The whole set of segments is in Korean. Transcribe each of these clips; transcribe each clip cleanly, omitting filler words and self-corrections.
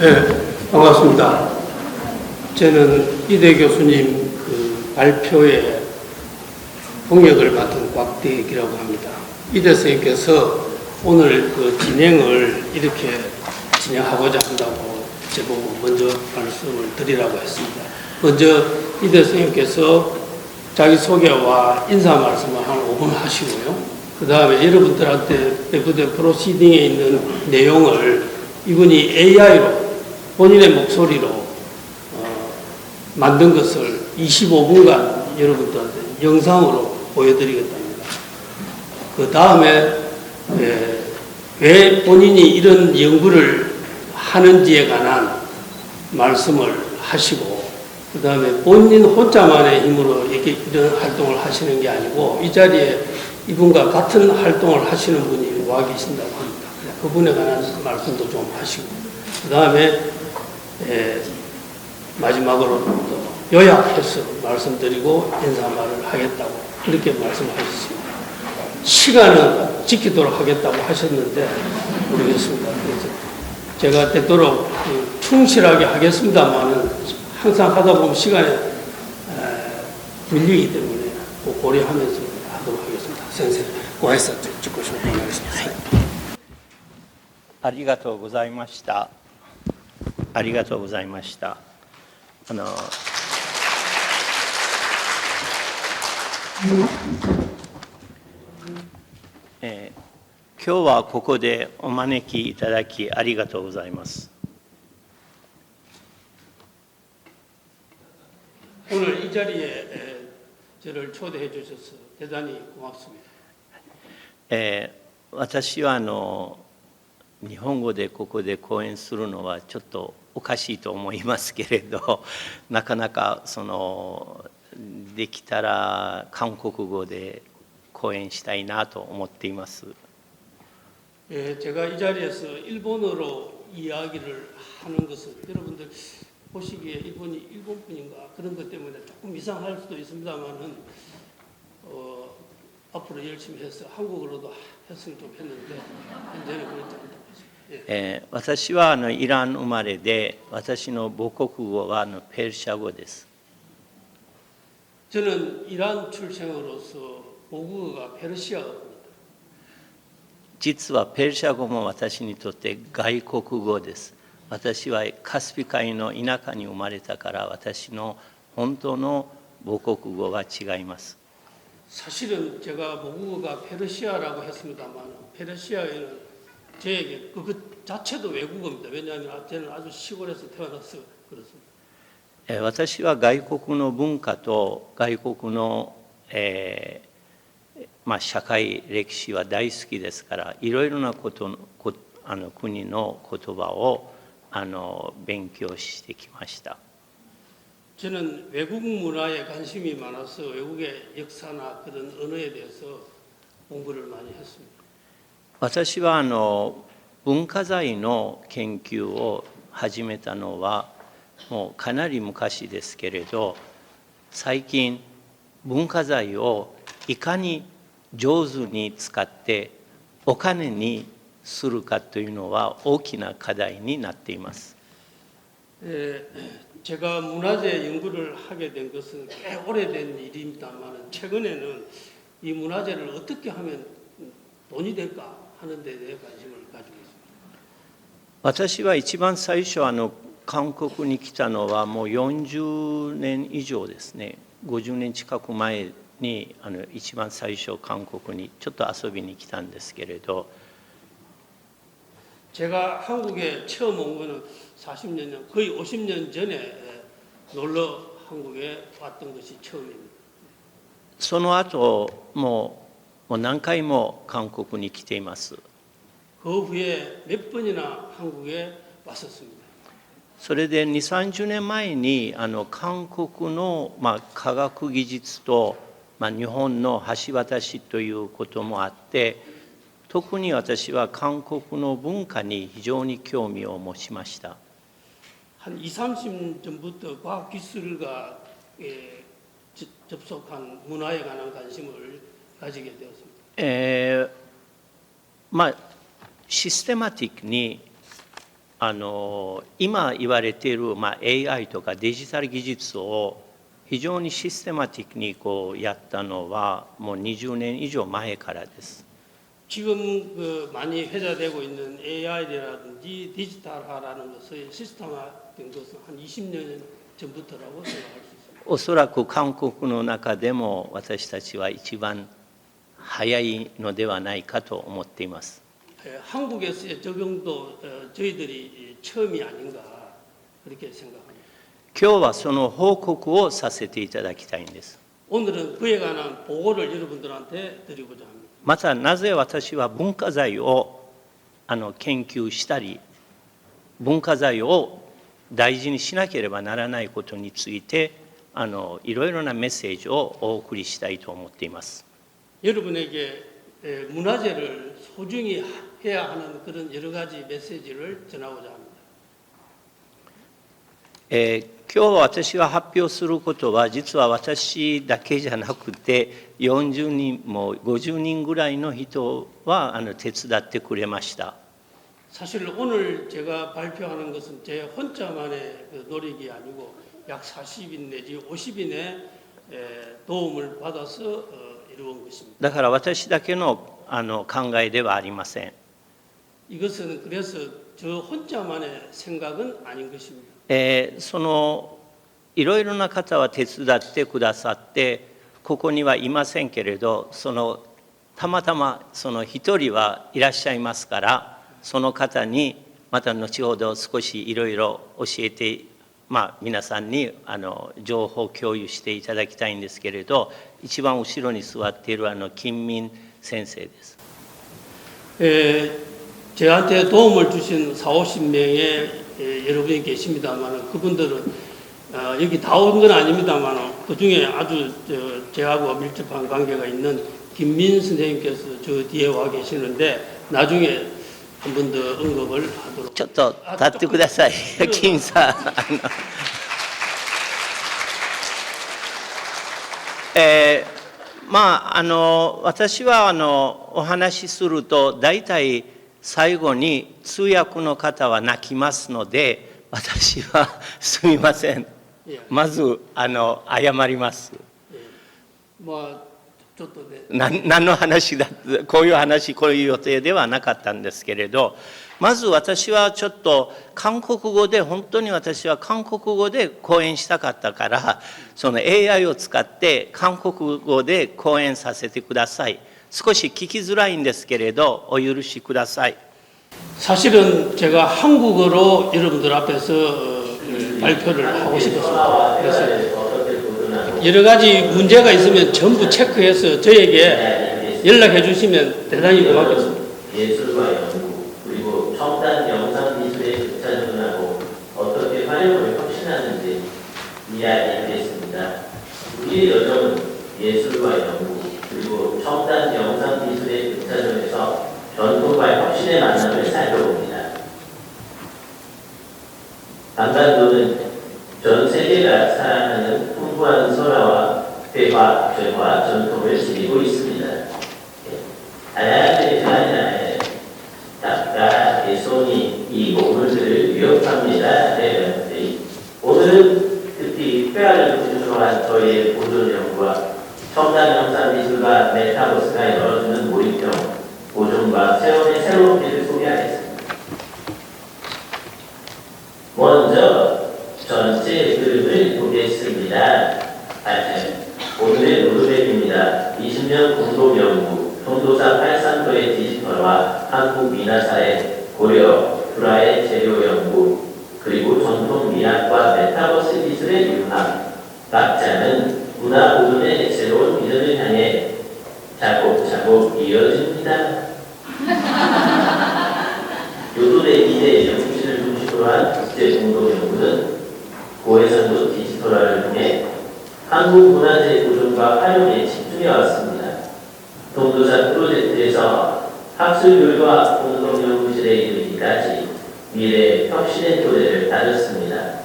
네, 반갑습니다. 저는 이대 교수님 그 발표에 동역을 맡은 곽대기라고 합니다. 이대 선생님께서 오늘 그 진행을 이렇게 진행하고자 한다고 제보고 먼저 말씀을 드리라고 했습니다. 먼저 이대 선생님께서 자기소개와 인사 말씀을 한 5분 하시고요. 그 다음에 여러분들한테 배부된 프로시딩에 있는 내용을 이분이 AI로 본인의 목소리로 만든 것을 25분간 여러분들한테 영상으로 보여드리겠답니다. 그 다음에 왜 본인이 이런 연구를 하는지에 관한 말씀을 하시고, 그 다음에 본인 혼자만의 힘으로 이런 활동을 하시는 게 아니고 이 자리에 이분과 같은 활동을 하시는 분이 와 계신다고 합니다. 그분에 관한 말씀도 좀 하시고, 그 다음에 마지막으로 또 요약해서 말씀드리고 인사말을 하겠다고 그렇게 말씀하셨습니다. 시간은 지키도록 하겠다고 하셨는데 모르겠습니다. 그래서 제가 되도록 충실하게 하겠습니다만은 항상 하다 보면 시간에 밀리기 때문에 꼭 고려하면서 하도록 하겠습니다. 선생님, 고해서 듣고 싶습니다. ありがとうございました。ありがとうございました。今日はここでお招きいただきありがとうございます。 오늘 이 자리에 저를 초대해 주셔서 대단히 고맙습니다. 私は日本語でここで講演するのはちょっとおかしいと思いますけれど、なかなかできたら韓国語で講演したいなと思っています。 제가 이 자리에서 일본어로 이야기를 하는 것은 여러분들 보시기에 이분이 일본 분인가 그런 것 때문에 조금 이상할 수도 있습니다만은 앞으로 열심히 해서 한국어로도 했으면 좋겠는데 현재는 그렇지 않다고 했습니다. 私はイラン生まれで、私の母国語はペルシャ語です。 저는 이란 출생으로서 모국어가 페르시아어입니다. 実はペルシャ語も私にとって外国語です。私はカスピ海の田舎に生まれたから私の本当の母国語は違います。 사실은 제가 모국어가 페르시아라고 했습니다만 페르시아에는 저에게 그 자체도 외국어입니다. 왜냐하면 저는 아주 시골에서 태어나서 그렇습니다. 私は外国の文化と外国の、社会歴史は大好きですから、いろいろな国の言葉を勉強してきました。 저는 외국 문화에 관심이 많아서 외국의 역사나 그런 언어에 대해서 공부를 많이 했습니다. 私は文化財の研究を始めたのはもうかなり昔ですけれど、最近文化財をいかに上手に使ってお金にするかというのは大きな課題になっています。 제가 문화재 연구를 하게 된 것은 꽤 오래된 일입니다만 최근에는 이 문화재를 어떻게 하면 돈이 될까 하는 데 대해 관심을 가지고 있습니다. 私は一番最初韓国に来たのはもう40年以上ですね。50年近く前に一番最初韓国にちょっと遊びに来たんですけれど、 제가 한국에 처음 온 거는 40년 전, 거의 50년 전에 놀러 한국에 왔던 것이 처음입니다. その後もう何回も韓国に来ています。 그 후에 몇 번이나 한국에 왔었습니다. それで2、30年前に韓国の科学技術と日本の橋渡しということもあって、特に私は韓国の文化に非常に興味を持ちました。 한 20, 30년 전부터 과학기술과 접속한 문화에 관한 관심을 가지게 되었습니다. システマティックに今言われている、AI とかデジタル技術を非常にシステマティックにやったのはもう20年以上前からです。 지금 그 많이 회자되고 있는 AI라든지 디지털화라는 것의 시스템화된 것은 한 20년 전부터라고 생각할 수 있습니다. おそらく韓国の中でも私たちは一番早いのではないかと思っています。 한국에서의 적용도 저희들이 처음이 아닌가 그렇게 생각합니다. 今日はその報告をさせていただきたいんです。 오늘은 그에 관한 보고를 여러분들한테 드리고자 합니다. またなぜ私は文化財を研究したり文化財を大事にしなければならないことについていろいろなメッセージをお送りしたいと思っています。 여러분에게 문화재를 소중히 해야 하는 그런 여러 가지 메시지를 전하고자 합니다. 今日私が発表することは実は私だけじゃなくて40人も50人ぐらいの人は手伝ってくれました。 사실 오늘 제가 발표하는 것은 제 혼자만의 그 노력이 아니고 약 40인 내지 50인의 도움을 받아서 이루어온 것입니다. だから私だけの考えではありません。 이것은 그래서 저 혼자만의 생각은 아닌 것입니다. いろいろな方は手伝ってくださってここにはいませんけれどたまたま一人はいらっしゃいますからその方にまた後ほど少しいろいろ教えて、皆さんに情報共有していただきたいんですけれど一番後ろに座っている金民先生です。 저한테 도움을 주신 40~50명의 여러분이 계십니다만 그분들은 여기 다 온 건 아닙니다만 그 중에 아주 저하고 밀접한 관계가 있는 김민 선생님께서 저 뒤에 와 계시는데 나중에 한 번 더 언급을 하도록. ちょっと立ってください金さん。私はお話しすると大体最後に通訳の方は泣きますので私はすみませんまず謝ります。ちょっとね、何の話だこういう話こういう予定ではなかったんですけれどまず私はちょっと韓国語で本当に私は韓国語で講演したかったからその AI を使って韓国語で講演させてください。少し聞きづらいんですけれどお許しください。 사실은 제가 한국어로 여러분들 앞에서 발표를 하고 싶었습니다. 그래서 여러 가지 문제가 있으면 전부 체크해서 저에게 연락해 주시면 대단히 고맙겠습니다. 예술과 연구 그리고 첨단 영상 기술에 급차전하고 어떻게 활용을 혁신하는지 이야기하겠습니다. 우리의 여정은 예술과 연구 그리고 첨단 영상 기술의 급차전에서 전통과 혁신의 만남을 살펴봅니다. 방간도는 전 세계가 사랑하는 풍부한 설화와 회화, 죄와 전통을 지니고 있습니다. 다양한 나라의 작가, 개성이 이 보물들을 위협합니다. 오늘은 특히 회화를 기준으로 한 저희의 보존 연구와 첨단 영상 기술과 메타버스가 열어주는 몰입형, 보존과 체험의 새로운 길을 소개하겠습니다. 먼저 전체 그림을 보겠습니다. 오늘의 로드맵입니다. 20년 공동연구, 통도사 83도의 디지털화, 한국 민화사의 고려, 불화의 재료 연구, 그리고 전통 미학과 메타버스 기술의 융합. 각자는 문화 보존의 새로운 비전을 향해 차곡차곡 이어집니다. 요도대 미래 연구실을 중심으로 한 국제 공동연구는 고해상도 디지털화를 통해 한국 문화재 보존과 활용에 집중해 왔습니다. 통도사 프로젝트에서 학술교육과 공동연구실에 이르기까지 미래 혁신의 토대를 다졌습니다.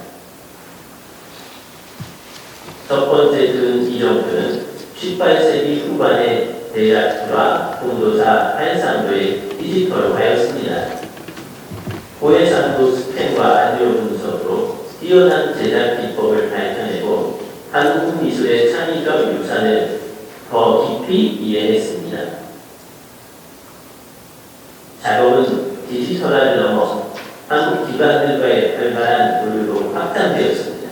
첫 번째 근 이정표는 18세기 후반의 대략투라 통도사 한산도의 디지털화였습니다. 고해상도 연구와 안료 분석으로 뛰어난 제작 기법을 밝혀내고 한국 미술의 창의적 유산을 더 깊이 이해했습니다. 작업은 디지털화를 넘어 한국 기관들과의 활발한 교류로 확장되었습니다.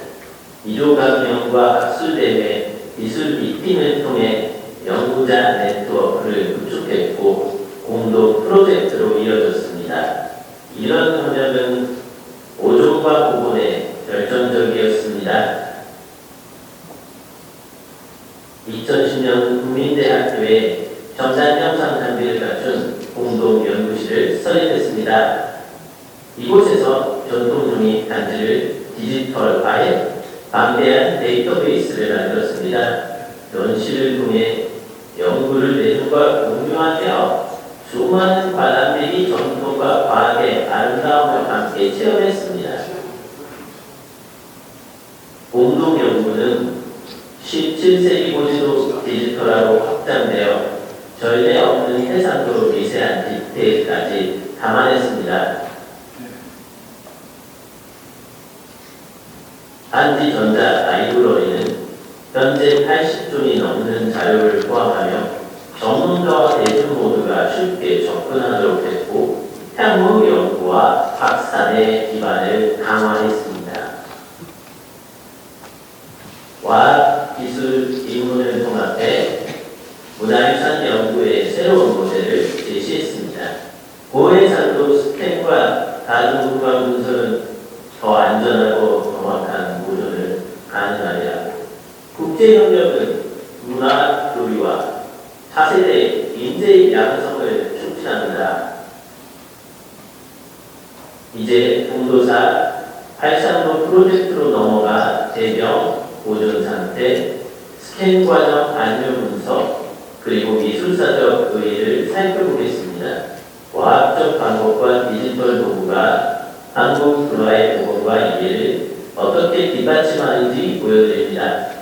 미조강연과 학술대회, 미술 미팅을 통해 연구자 네트워크를 구축했고 공동 프로젝트로 이어졌습니다. 이런 협력은 오종과 복원에 결정적이었습니다. 2010년 국민대학교에 첨단 영상 장비를 갖춘 공동 연구실을 설립했습니다. 이곳에서 전통종이 단지를 디지털화해 방대한 데이터베이스를 만들었습니다. 연실을 통해 연구를 내용과 공유하며 수많은 관람객이 전통과 과학의 아름다움을 함께 체험했습니다. 공동 연구는 17세기고지도 디지털화로 확장되어 전례 없는 해상도로 미세한 디테일까지 담아냈습니다. 한지전자 라이브러리는 현재 80종이 넘는 자료를 포함하며 전문가와 대중 모두가 쉽게 접근하도록 했고 향후 연구와 확산의 기반을 강화했습니다. 과학, 기술, 인문을 통합해 문화유산 연구의 새로운 모델을 제시했습니다. 고해상도 스캔과 다중국방 분석은 더 안전하고 정확한 보존을 가능하게 하고 국제협력은 문화 교류와 차세대 인재 양성을 촉진합니다. 이제 공도사 835 프로젝트로 넘어가 재병, 보존 상태, 스캔 과정 안료 분석, 그리고 미술사적 의의를 살펴보겠습니다. 과학적 방법과 디지털 도구가 한국 문화의 복원과 이해를 어떻게 뒷받침하는지 보여드립니다.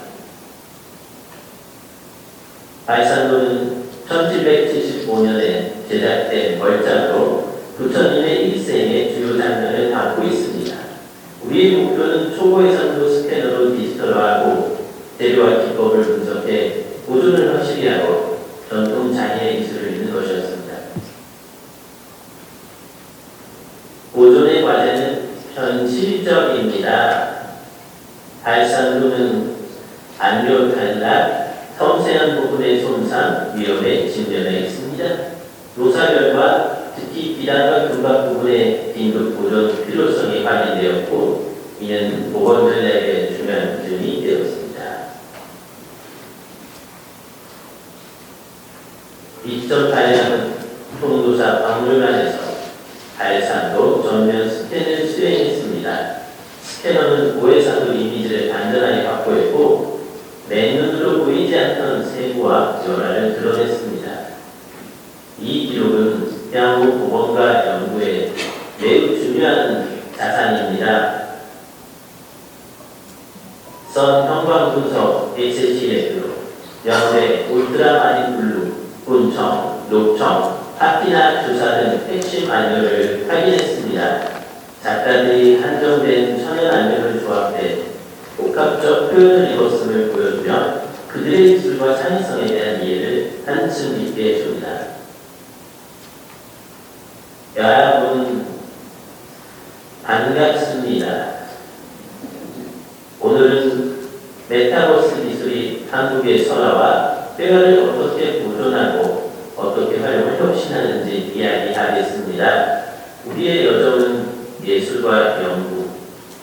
발산도는 1775년에 제작된 멀장으로 부처님의 일생의 주요 장면을 담고 있습니다. 우리의 목표는 초고해상도 스캐너로 디지털화하고 재료와 기법을 분석해 보존을 확실히 하고 전통 장애의 기술을 잇는 것이었습니다. 보존의 과제는 현실적입니다. 발산도는 안료 탈락, 섬세한 부분의 손상, 위험에 직면해 있습니다. 노사 결과 특히 비단과 금박 부분의 긴급 보존 필요성이 확인되었고 이는 보건 전략의 중요한 기준이 되었습니다. 2008년 통도사 박물관에서 발산도 전면 스캔을 수행했습니다. 스캐너는 고해상도 이미지를 간단하게 확보했고 맨눈으로 보이지 않던 세부와 변화를 드러냈습니다. 이 기록은 향후 보건과 연구에 매우 중요한 자산입니다. 선 형광 분석 HCF로 연대, 울트라마린 블루, 군청, 녹청, 파티나 주사 등 핵심 안료를 확인했습니다. 작가들이 한정된 천연 안료를 조합해 복합적 표현을 입었음을 보여주며 그들의 기술과 창의성에 대한 이해를 한층 깊게 해줍니다. 여러분 반갑습니다. 오늘은 메타버스 기술이 한국의 설화와 뼈를 어떻게 보존하고 어떻게 활용을 혁신하는지 이야기하겠습니다. 우리의 여정은 예술과 연구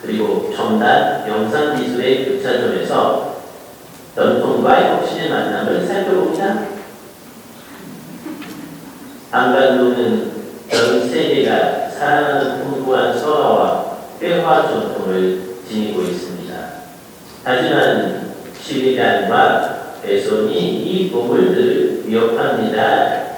그리고 첨단 영상기술의 교차점에서 전통과 혁신의 만남을 살펴봅니다. 한반도는 전 세계가 사랑하는 풍부한 설화와 회화 전통을 지니고 있습니다. 하지만 시위단과 배송이 이 보물들을 위협합니다.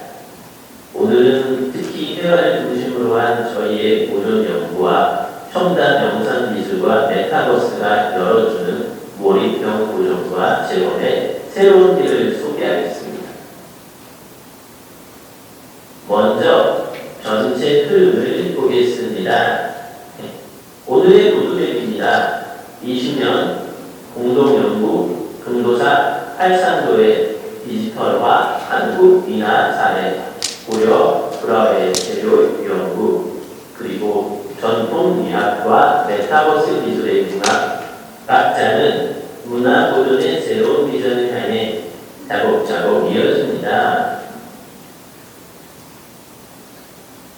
오늘은 특히 회화를 중심으로 한 저희의 보존 연구와 첨단 영상 기술과 메타버스가 열어주는 몰입형 보존과 재원의 새로운 길을 소개하겠습니다. 먼저 전체 흐름을 보겠습니다. 오늘의 로드맵입니다. 20년 공동연구 금도사 팔산도의 디지털화 한국 인하 사례 고려 브라웨 재료 연구 그리고 전통 미학과 메타버스 기술의 융합 각자는 문화 보존의 새로운 비전을 향해 차곡차곡 이어집니다.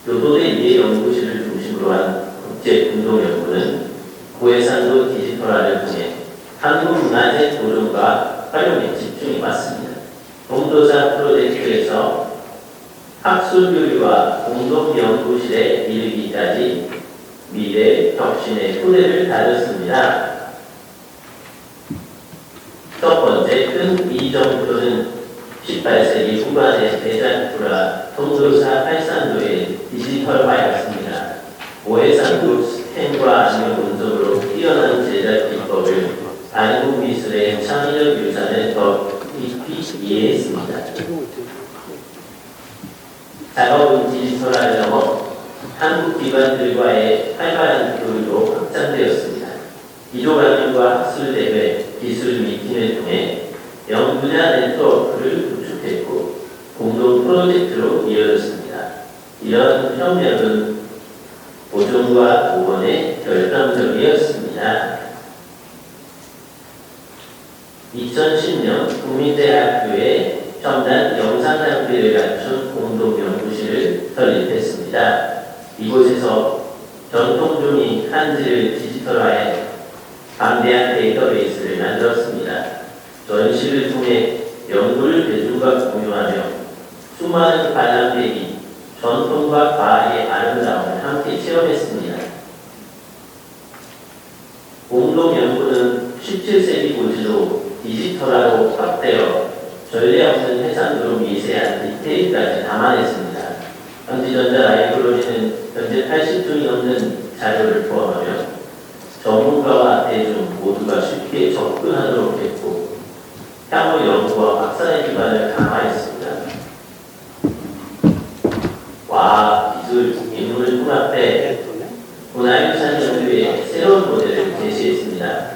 교도대 이해연구실을 중심으로 한 국제공동연구는 고해상도 디지털화를 통해 한국 문화재 보존과 활용에 집중해 왔습니다. 동도사 프로젝트에서 학술교류와 공동연구실에 이르기까지 미래 혁신의 토대를 다졌습니다. 첫 번째 큰 이정표는 18세기 후반의 대작부라 동도사 팔산도의 디지털화였습니다. 고해상도 스캔과 안면 분석으로 뛰어난 제작 기법을 한국 미술의 창의적 유산을 더 깊이 이해했습니다. 작업은 디지털화를 넘어 한국 기관들과의 활발한 교류로 확장되었습니다. 기조강연과 학술대회, 기술 미팅을 통해 연구자 네트워크를 구축했고 공동 프로젝트로 이어졌습니다. 이런 협력은 보존과 복원에 결정적이었습니다. 2010년 국민대학교에 첨단 영상장비를 갖춘 공동연구실을 설립했습니다. 이곳에서 전통종이 한지를 디지털화해 방대한 데이터베이스를 만들었습니다. 전시를 통해 연구를 대중과 공유하며 수많은 관람객이 전통과 과학의 아름다움을 함께 체험했습니다. 공동연구는 17세기 고지로 디지털화로 확대어 전례 없는 해상도로 미세한 디테일까지 담아냈습니다. 현지전자 라이브러리는 현재 80종이 넘는 자료를 포함하며 전문가와 대중 모두가 쉽게 접근하도록 했고 향후 연구와 확산의 기반을 강화했습니다. 과학, 기술, 인문을 통합해 문화유산 연구의 새로운 모델을 제시했습니다.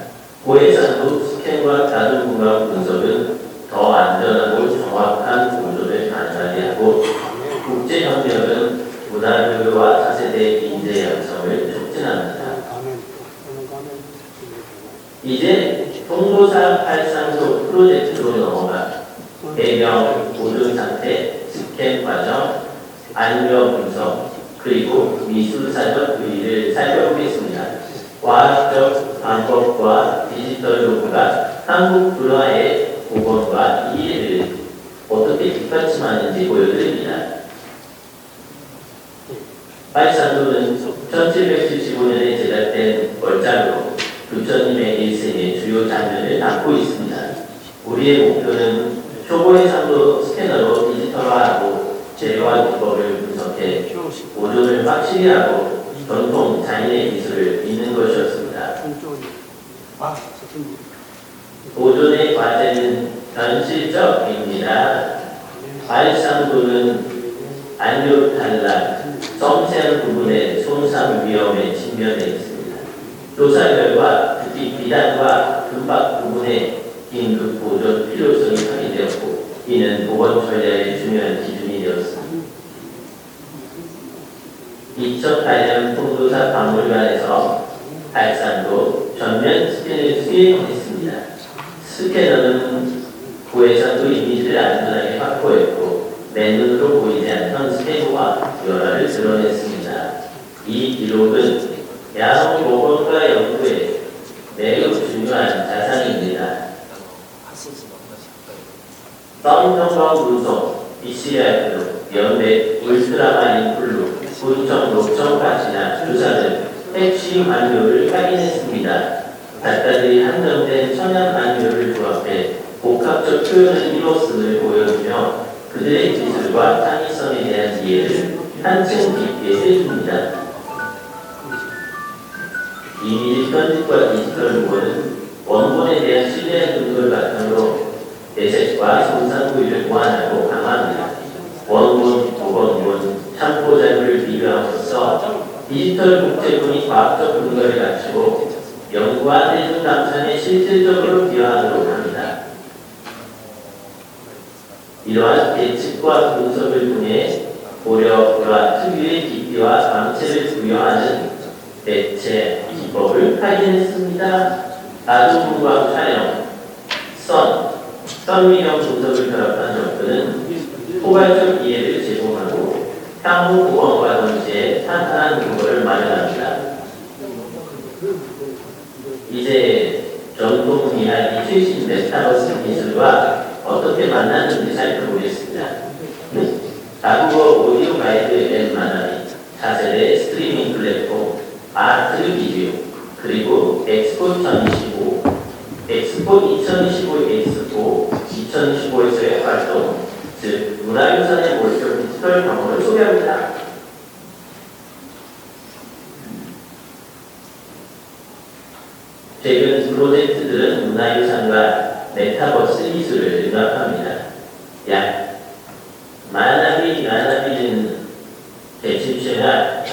고해상도 스캔과 자동공학 분석은 더 안전하고 정확한 보존을 가능하게 하고 국제협력은 문화교류와 차세대 인재 양성을 촉진합니다. 이제 통도사 팔상도 프로젝트로 넘어가 배경, 보존 상태, 스캔 과정, 안면 분석, 그리고 미술사적 의의를 살펴보겠습니다. 과학적 방법과 디지털 도구가 한국 문화의 복원과 이해를 어떻게 뒷받침하는지 보여드립니다. 팔산도는 1775년에 제작된 월장으로 부처님의 일생의 주요 장면을 담고 있습니다. 우리의 목표는 초고해상도 스캐너로 디지털화하고 재료와 기법을 분석해 보존을 확실히 하고 전통 장인의 기술을 잇는 것이었습니다. 보존의 과제는 현실적입니다. 팔상도는 안료 탈락, 섬세한 부분의 손상 위험에 직면해 있습니다. 조사 결과 특히 비단과 금박 부분의 긴급 보존 필요성이 확인되었고 이는 보건 전략의 중요한 기준이 되었습니다. 2008년 통도사 박물관에서 팔산도 전면 스캔을 수행했습니다. 스캐너는 고해상도 이미지를 안전하게 확보했고 맨눈으로 보이지 않던 스캐너와 열화를 드러냈습니다. 이 기록은 야성 보건과 연구에 매우 중요한 자산입니다. 썸정광 분석, BCR로 연맥, 울트라마린 블루, 분청, 녹청 가시나 주사는 핵심 안료를 확인했습니다. 작가들이 한정된 천연 안료를 조합해 복합적 표현을 이뤘음을 보여주며 그들의 기술과 창의성에 대한 이해를 한층 깊게 해줍니다. 이미지 편집과 디지털 보호는 원본에 대한 신뢰의 근거를 바탕으로 대색과 손상 부위를 보완하고 강화합니다. 원본, 복원본, 참고 자료를 비교함으로써 디지털 국제군이 과학적 근거를 갖추고 연구와 대중 감상에 실질적으로 기여하도록 합니다. 이러한 예측과 분석을 통해 고려와 특유의 깊이와 광채를 부여하는 대체 기법을 발견했습니다. 나중분광 촬영, 선미경 분석을 결합한 접근은 포괄적 이해를 제공하고 향후 보건과 동시에 탄탄한 근거를 마련합니다. 이제 전통 이야기 최신 메타버스 기술과 어떻게 만나는지 살펴보겠습니다. 다국어 오디오 가이드 앤 만화리, 차세대 스트리밍 플랫폼, 아트 비디오, 그리고 엑스포 2025, 엑스포 2025 엑스포 2025에서의 활동, 즉 문화유산의 몰입 디지털 경험을 소개합니다. 최근 프로젝트들은 문화유산과 메타버스 기술을 융합합니다. 만나비는 대칭체가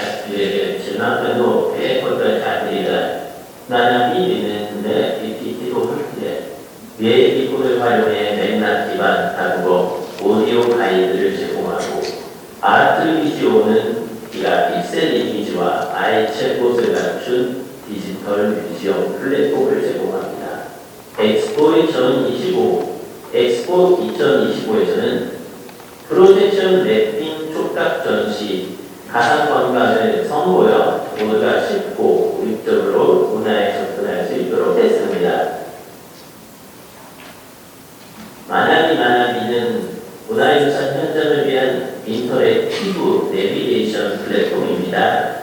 지난번도 배웠던 자들이가 만나비는 PPT로 예비콘을 활용해 맥락 기반 다국어 오디오 가이드를 제공하고 아트 비디오는 픽셀 이미지와 아이 챗봇을 갖춘 디지털 뮤지엄 플랫폼을 제공합니다. 엑스포 2025에서는 프로젝션 맵핑 촉각 전시, 가상 건강을 선보여 모두가 쉽고 몰입적으로 문화에 접근할 수 있도록 했습니다. 만나비는 문화유산 현장을 위한 인터랙티브 내비게이션 플랫폼입니다.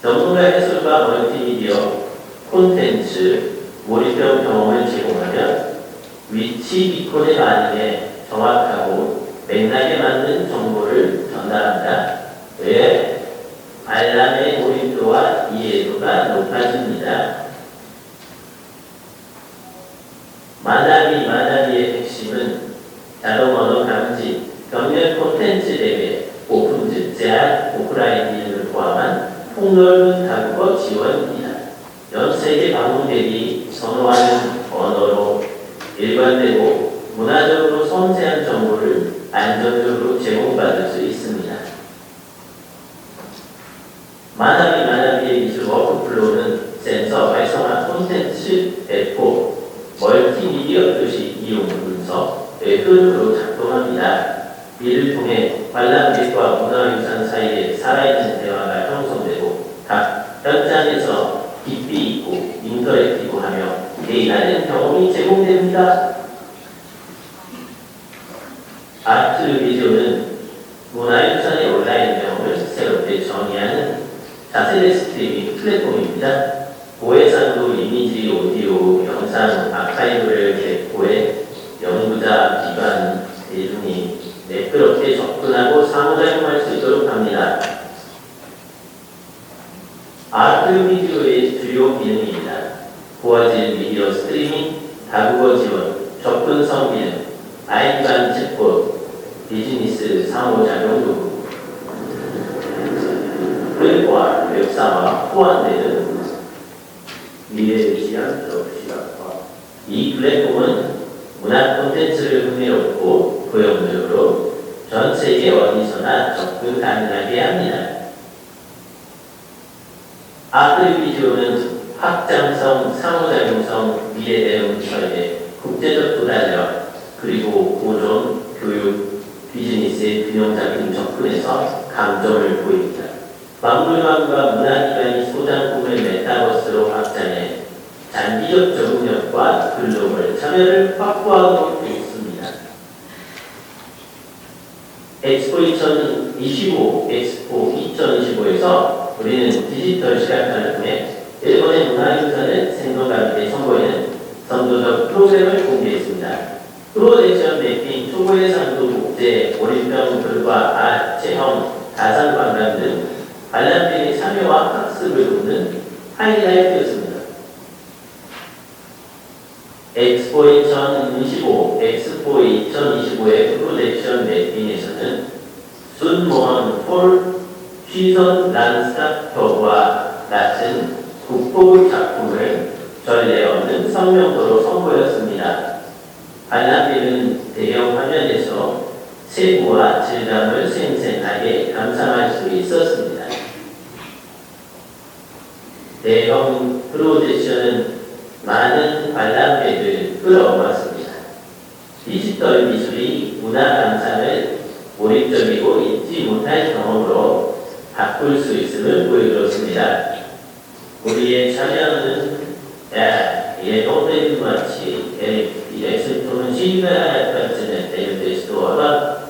전문가 해설과 멀티미디어, 콘텐츠, 몰입형 경험을 제공하며 위치 비콘의 반응에 정확하고 맥락에 맞는 정보를 전달합니다. 왜? 알람의 몰입도와 이해도가 높아집니다. 만나비의 핵심은 자동 언어 감지, 경력 콘텐츠 대회, 오픈즈, 제한, 오프라인 기능을 포함한 폭넓은 다국어 지원입니다. 전 세계 방문 대비 선호하는 언어로 일관되고 문화적으로 섬세한 정보를 안정적으로 제공받을 수 있습니다. 만나비의 기술 워크플로우는 센서 활성화 콘텐츠 배포, 멀티미디어 표시 이용 분석의 흐름으로 작동합니다. 이를 통해 관람객과 문화유산 사이에 살아있는 대화가 형성되고 각 현장에서 깊이 있고 인터랙티브하며 개인화된 경험이 제공됩니다. 아트 비디오는 문화유산의 온라인 경험을 새롭게 정의하는 차세대 스트리밍 플랫폼입니다. 고해상도 이미지, 오디오, 영상, 아카이브를 배포해 연구자, 기관, 대중이 매끄럽게 접근하고 상호작용할 수 있도록 합니다. 아트 비디오의 주요 기능입니다. 고화질 미디어 스트리밍, 다국어 지원, 접근성 기능, 아이간 챗봇, 비즈니스 상호작용 도구, 웹과 웹사와 포함되는 미래를 위한 시각화. 이 플랫폼은 문화 콘텐츠를 흥미롭고 고용적으로 전 세계 어디서나 접근 가능하게 합니다. 아트 비디오는 확장성, 상호작용성, 미래 대응 설계, 국제적 도달력, 그리고 보존, 교육, 비즈니스의 균형잡힌 접근에서 강점을 보입니다. 박물관과 문화기관이 소장품을 메타버스로 확장해 장기적 적응력과 글로벌 참여를 확보하도록 되어 있습니다. 엑스포 2025에서 우리는 디지털 시각화를 통해 일본의 문화유산을 생동감있게 선보이는 선도적 프로그램을 공개했습니다. 프로젝션 매핑, 초보의 상도 국제, 몰입형 글과 체험, 가상관광 등 관람객의 참여와 학습을 돕는 하이라이트였습니다. 엑스포 2025의 프로젝션 매핑에서는 순모헌 폴 시선 란스타프와 같은 국보급 작품을 전례 없는 선명도로 선보였습니다. 관람객은 대형 화면에서 세부와 질감을 생생하게 감상할 수 있었습니다. 대형 프로젝션은 많은 관람객을 끌어모았습니다. 디지털 미술이 문화 감상을 몰입적이고 잊지 못할 경험으로 바꿀 수 있음을 보여주었습니다. 우리의 촬영은 예동되기마치 예술품은 시가할 것은 대유대수와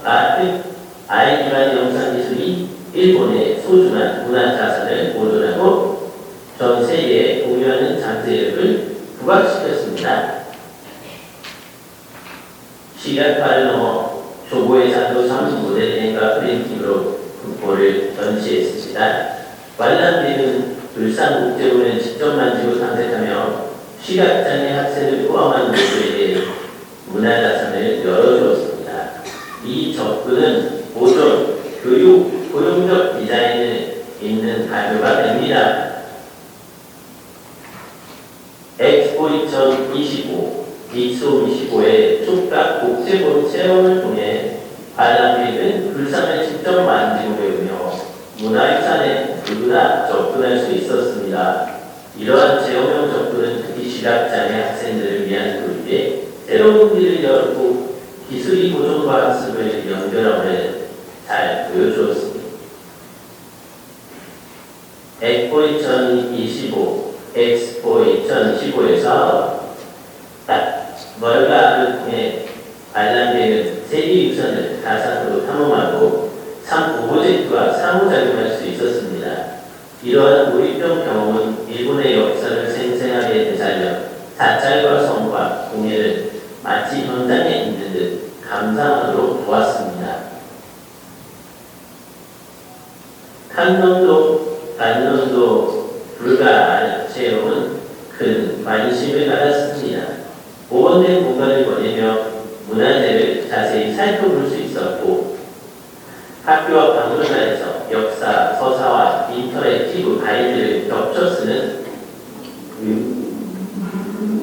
아이디만 영상기술이 일본의 소중한 문화자산을 보존하고 전 세계에 공유하는 잠재력을 부각시켰습니다. 시각화를 넘어 초보의 장도상 모델링과 프린팅으로 국보를 전시했습니다. 관람객은 불상국제문을 직접 만지고 탐색하며 시각장애 학생을 포함한 모두에게 문화자산을 열어주었습니다. 이 접근은 보존, 교육, 고용적 디자인을 잇는 발표가 됩니다. 엑스포 2025, 빅솜 25의 촉각 국제본 체험을 통해 관람객은 불상을 직접 만지고 배우며 문화유산에 누구나 접근할 수 있었습니다. 이러한 체험형 접근은 특히 시각장애 학생들을 위한 교육에 새로운 길을 열고 기술이 보존과 학습을 연결함을 잘 보여주었습니다. 엑스포 2025, 엑스포 2015에서 머르가를 통해 관람객은 세계유산을 가상으로 탐험하고 프로젝트와 상호작용할 수 있었습니다. 이러한 몰입형 경험은 일본의 역사를 생생하게 되살려 사찰과 성과, 공예를 마치 현장에 있는 듯 감상하도록 도왔습니다. 간론도 불가 체험은 큰 관심을 받았습니다. 복원된 공간을 보내며 문화재를 자세히 살펴볼 수 있었고 학교와 박물관에서 역사, 서사와 인터랙티브 가이드를 겹쳐 쓰는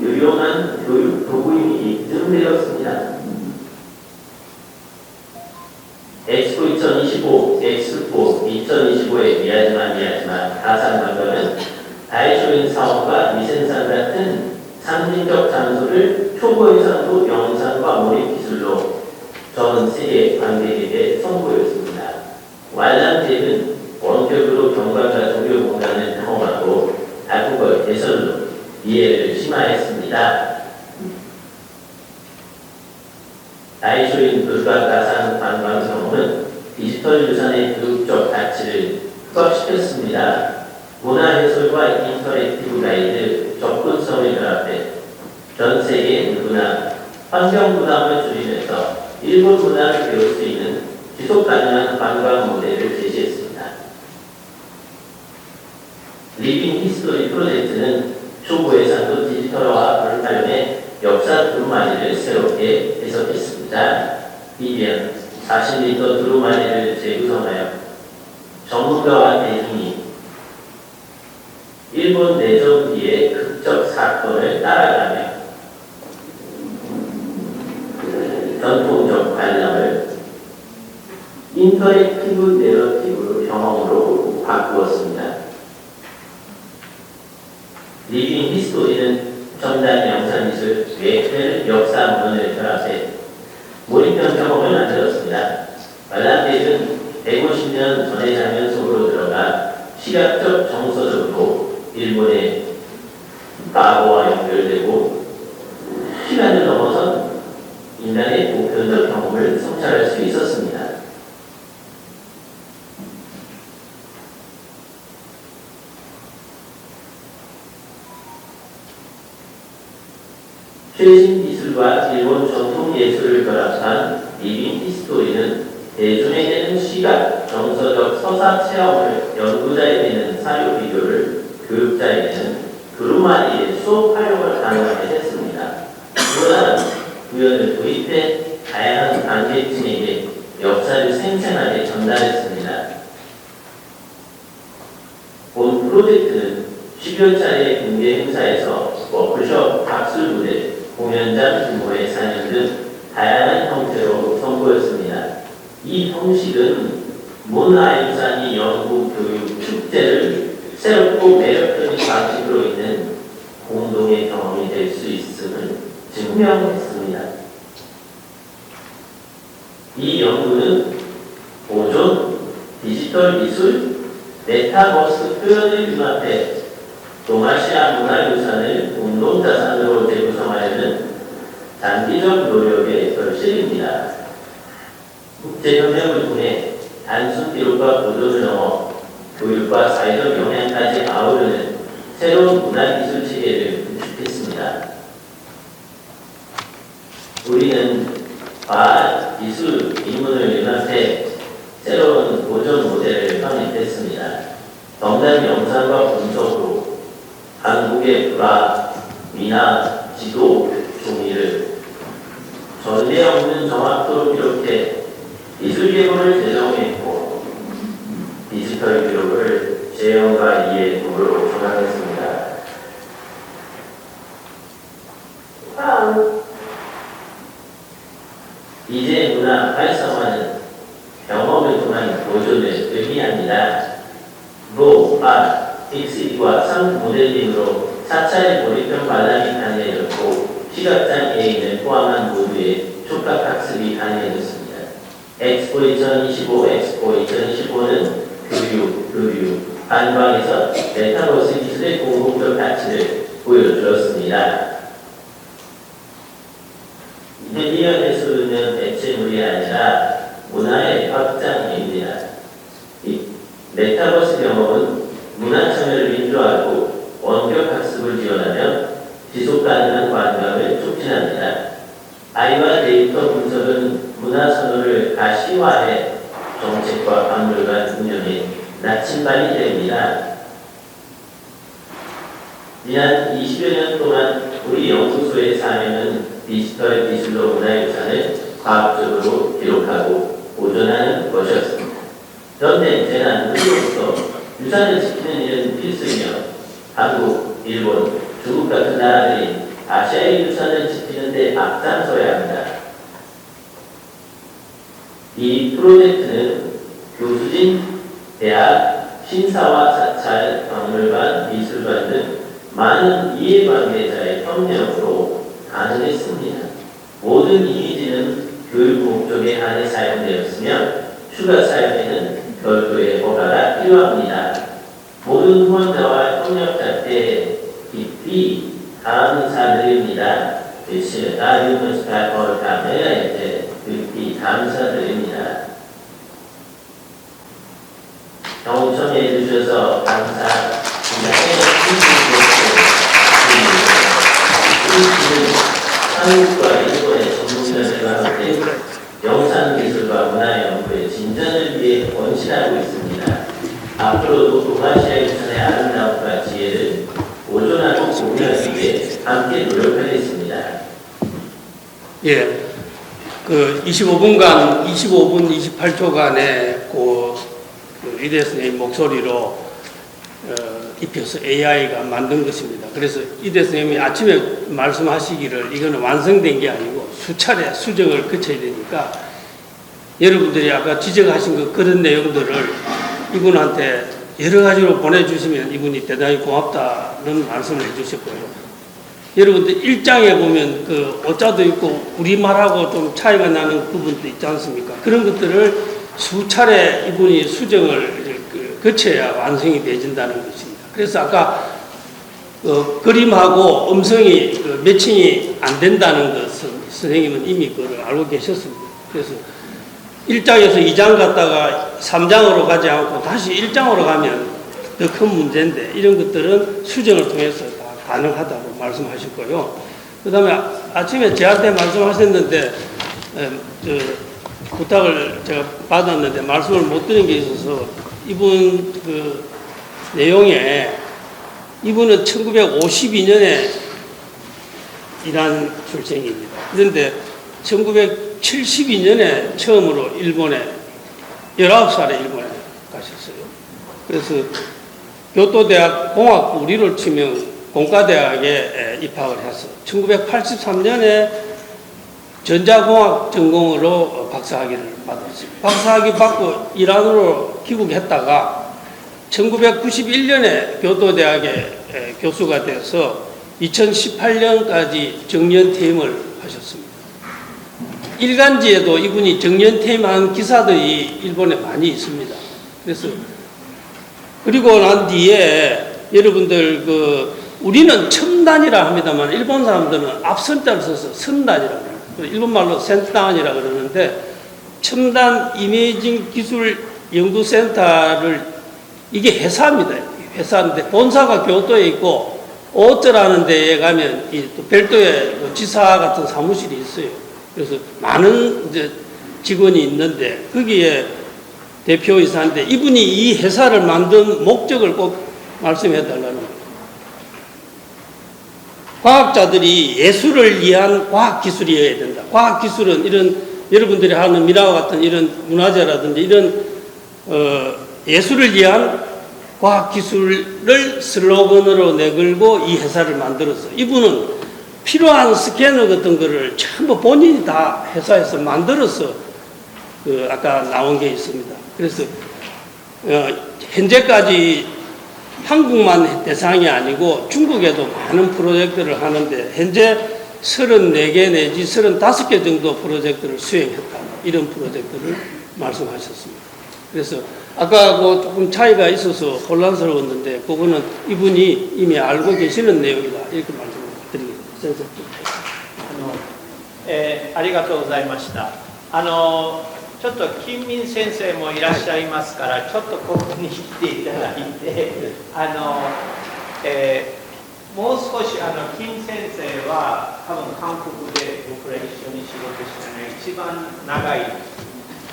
유용한 교육 도구임이 증명되었습니다. 엑스포 2025, 엑스포 2025의 미야지마 가상관광은 다이쇼인 사원과 미센산 같은 상징적 장소를 초보 예산도 영상과 몰입 기술로 전 세계 관객에게 선보였습니다. 관람객은 원격으로 경관과 조교 공간을 탐험하고 다국어 개설로 이해를 심화했습니다. 다이쇼인 불가 가상 관광 경험은 디지털 유산의 교육적 가치를 부각시켰습니다. 문화 해설과 인터랙티브 가이드, 접근성을 결합해 전 세계 누구나 환경 부담을 줄이면서 일본 문화를 배울 수 있는 지속 가능한 관광 모델을 제시했습니다. 리빙 히스토리 프로젝트는 초보 예산도 디지털화를 활용해 역사 두루마리를 새롭게 해석했습니다. 이면 40m 두루마리를 재구성하여 전문가와 대중이 일본 내전 뒤의 극적 사건을 따라가며 전통적 관람을 인터랙티브 내러티브 경험으로 바꾸었습니다. 리빙 히스토리는 첨단 영상기술, 웹, 역사 문헌을 결합해 몰입형 경험을 만들었습니다. 관람객은 150년 전의 장면 속으로 들어가 시각적 정서적으로 일본의 과거와 연결되고 시간을 넘어선 인간의 보편적 경험을 성찰할 수 있었습니다. 최신 기술과 일본 전통 예술을 결합한 리빙 히스토리는 대중에게는 시각, 정서적 서사 체험을 연구자에게는 사료 비교를, 교육자에게는 두루마리의 수업 활용을 가능하게 했습니다. 그러나 구현을 도입해 다양한 관객층에게 역사를 생생하게 전달했습니다. 프로젝트는 10여 차례 국내 행사에서 워크숍, 학술 무대, 공연장 규모의 상영 등 다양한 형태로 선보였습니다. 이 형식은 문화유산이 연구, 교육, 축제를 새롭고 매력적인 방식으로 있는 공동의 경험이 될 수 있음을 증명했습니다. 이 연구는 보존, 디지털 기술, 메타버스 표현을 융합해 동아시아 문화유산을 공동자산으로 재구성하려는 장기적 노력의 결실입니다. 국제협력을 통해 단순 기록과 보존을 넘어 교육과 사회적 영향까지 아우르는 새로운 문화기술 체계를 구축했습니다. 우리는 과학, 기술, 인문을 융합해 새로운 보존 모델을 확립했습니다. 정답 영상과 분석으로 한국의 불화, 민화, 지도, 종이를 전례 없는 정확도로 기록해 기술 계보를 제정했고 디지털 기록을 재현과 이해 도구로 전환했습니다. 이제 문화 활성화는 경험을 통한 보존을 의미합니다. 로, 익스와 3모델링으로 4차례 몰입형 관람이 가능해졌고 시각장애인을 포함한 모두의 촉각학습이 가능해졌습니다. 엑스포 2025, 엑스포 2015는 교육, 관광에서 메타버스 기술의 공공적 가치를 보여주었습니다. 미디어 예술은 대체물이 아니라 문화의 확장입니다. 이 메타버스 경험은 문화 참여를 민주화하고 원격 학습을 지원하며 지속가능한 관광을 촉진합니다. 아이와 데이터 분석은 문화 선호를 가시화해 정책과 박물관 운영에 나침반이 됩니다. 지난 20여 년 동안 우리 연구소의 사명은 디지털 기술로 문화유산을 과학적으로 기록하고 보존하는 것이었습니다. 전쟁, 재난, 물로부터 유산을 지키는 일은 필수이며 한국, 일본, 중국 같은 나라들이 아시아의 유산을 지키는 데 앞장서야 합니다. 이 프로젝트는 교수진, 대학, 신사와 사찰, 박물관, 미술관 등 많은 이해관계자의 협력으로 가능했습니다. 모든 이미지는 교육 목적에 한해 사용되었으며 추가 사용에는 별도의 허가가 필요합니다. 모든 후원자와 협력자께 깊이 감사드립니다. 깊이 감사드립니다. 경청해 주셔서 감사합니다. 한국과 일본의 전문가들과 함께 영상기술과 문화연구의 진전을 위해 원신하고 있습니다. 앞으로도 동아시아 유산의 아름다움과 지혜를 보존하고 공유하기 위해 함께 노력하겠습니다. 예, 그 25분 28초간의 이대 선생님 목소리로 입혀서 AI가 만든 것입니다. 그래서 이대 선생님이 아침에 말씀하시기를 이거는 완성된 게 아니고 수차례 수정을 거쳐야 되니까 여러분들이 아까 지적하신 그런 내용들을 이분한테 여러 가지로 보내주시면 이분이 대단히 고맙다는 말씀을 해주셨고요. 여러분들 일장에 보면 그 오자도 있고 우리말하고 좀 차이가 나는 부분도 있지 않습니까? 그런 것들을 수차례 이분이 수정을 거쳐야 완성이 되어진다는 것입니다. 그래서 아까 그림하고 음성이 매칭이 안 된다는 것은 선생님은 이미 그걸 알고 계셨습니다. 그래서 1장에서 2장 갔다가 3장으로 가지 않고 다시 1장으로 가면 더 큰 문제인데 이런 것들은 수정을 통해서 다 가능하다고 말씀하셨고요. 그 다음에 아침에 저한테 말씀하셨는데 부탁을 제가 받았는데 말씀을 못 드린 게 있어서 이분 그 내용에 이분은 1952년에 일한 출생입니다. 그런데 1972년에 처음으로 일본에 19살에 일본에 가셨어요. 그래서 교토대학 공학부 우리를 치면 공과대학에 입학을 해서 1983년에 전자공학 전공으로 박사학위를 받았어요. 박사학위 받고 이란으로 귀국했다가 1991년에 교토대학에 교수가 돼서 2018년까지 정년퇴임을 하셨습니다. 일간지에도 이분이 정년퇴임한 기사들이 일본에 많이 있습니다. 그리고 난 뒤에 여러분들 우리는 첨단이라 합니다만 일본 사람들은 앞선자를 써서 선단이라고 해요. 일본말로 센단이라 그러는데 첨단 이미징 기술 연구센터를 이게 회사입니다. 회사인데 본사가 교토에 있고 오쩌라는 데에 가면 또 별도의 지사 같은 사무실이 있어요. 그래서 많은 이제 직원이 있는데 거기에 대표이사인데 이분이 이 회사를 만든 목적을 꼭 말씀해 달라는 거예요. 과학자들이 예술을 위한 과학기술이어야 된다. 과학기술은 이런 여러분들이 하는 미라와 같은 이런 문화재라든지 이런 예술을 위한 과학기술을 슬로건으로 내걸고 이 회사를 만들었어. 이분은 필요한 스캐너 같은 거를 전부 본인이 다 회사에서 만들어서 아까 나온 게 있습니다. 그래서 현재까지 한국만 대상이 아니고 중국에도 많은 프로젝트를 하는데 현재 34개 내지 35개 정도 프로젝트를 수행했다. 이런 프로젝트를 말씀하셨습니다. 그래서 아까 조금 차이가 있어서 혼란스러웠는데 그거는 이분이 이미 알고 계시는 내용이다. 이렇게 말씀드리겠습니다. 선생님. ありがとうございました。ちょっと金民先生もいらっしゃいますから、ちょっとここに来ていただいて、もう少し金先生は多分韓国で僕ら一緒に仕事したのが一番長い、